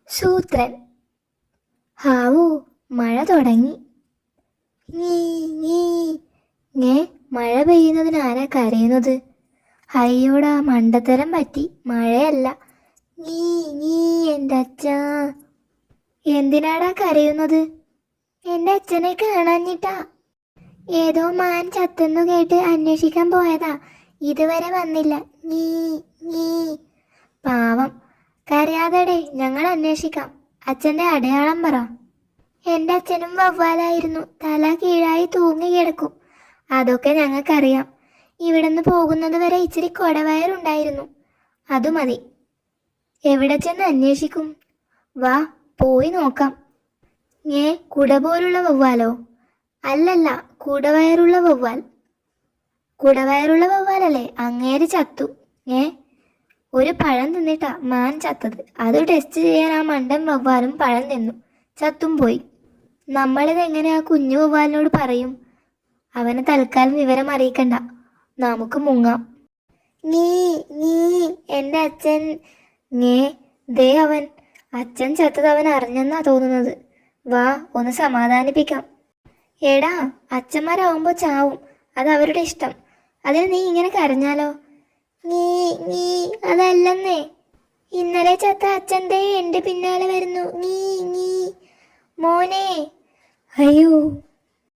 സൂത്രൻ. ഹാവൂ, മഴ തുടങ്ങി. നീ നീ ഞേ മഴ പെയ്യുന്നതിന് ആരാ കരയുന്നത്? അയ്യോടാ, മണ്ടത്തരം പറ്റി, മഴയല്ല. നീ നീ എൻ്റെ അച്ഛാ. എന്തിനാടാ കരയുന്നത്? എൻ്റെ അച്ഛനെ കാണാഞ്ഞിട്ടാ. ഏതോ മാൻ ചത്തെന്നു കേട്ട് അന്വേഷിക്കാൻ പോയതാ, ഇതുവരെ വന്നില്ല. നീ നീ പാവം. കരയാതെടേ, ഞങ്ങൾ അന്വേഷിക്കാം. അച്ഛൻ്റെ അടയാളം പറ. എൻ്റെ അച്ഛനും വവ്വാലായിരുന്നു, തല കീഴായി തൂങ്ങി കിടക്കും. അതൊക്കെ ഞങ്ങൾക്കറിയാം. ഇവിടുന്ന് പോകുന്നത് വരെ ഇച്ചിരി കൊടവയറുണ്ടായിരുന്നു, അതു മതി. എവിടെ ചെന്ന് അന്വേഷിക്കും? വാ, പോയി നോക്കാം. കുട പോലുള്ള വവ്വാലോ? അല്ലല്ല, കുടവയറുള്ള വവ്വാൽ. കുടവയറുള്ള വവ്വാലല്ലേ? അങ്ങേര് ചത്തു. ഒരു പഴം തിന്നിട്ടാ മാൻ ചത്തത്. അത് ടെസ്റ്റ് ചെയ്യാൻ ആ മണ്ടൻ വവ്വാലും പഴം തിന്നു, ചത്തും പോയി. നമ്മളിത് എങ്ങനെ ആ കുഞ്ഞു വവ്വാലിനോട് പറയും? അവനെ തൽക്കാലം വിവരം അറിയിക്കണ്ട, നമുക്ക് മുങ്ങാം. നീ നീ എൻ്റെ അച്ഛൻ. ദേ അവൻ. അച്ഛൻ ചത്തത് അവൻ അറിഞ്ഞെന്നാ തോന്നുന്നത്. വാ, ഒന്ന് സമാധാനിപ്പിക്കാം. എടാ, അച്ഛന്മാരാവുമ്പോൾ ചാവും, അത് അവരുടെ ഇഷ്ടം. അതിന് നീ ഇങ്ങനെ കരഞ്ഞാലോ? നീ നീ അതല്ലെന്നേ. ഇന്നലെ ചത്ത അച്ഛൻ ദേ എൻ്റെ പിന്നാലെ വരുന്നു. നീ നീ മോനെ. അയ്യോ,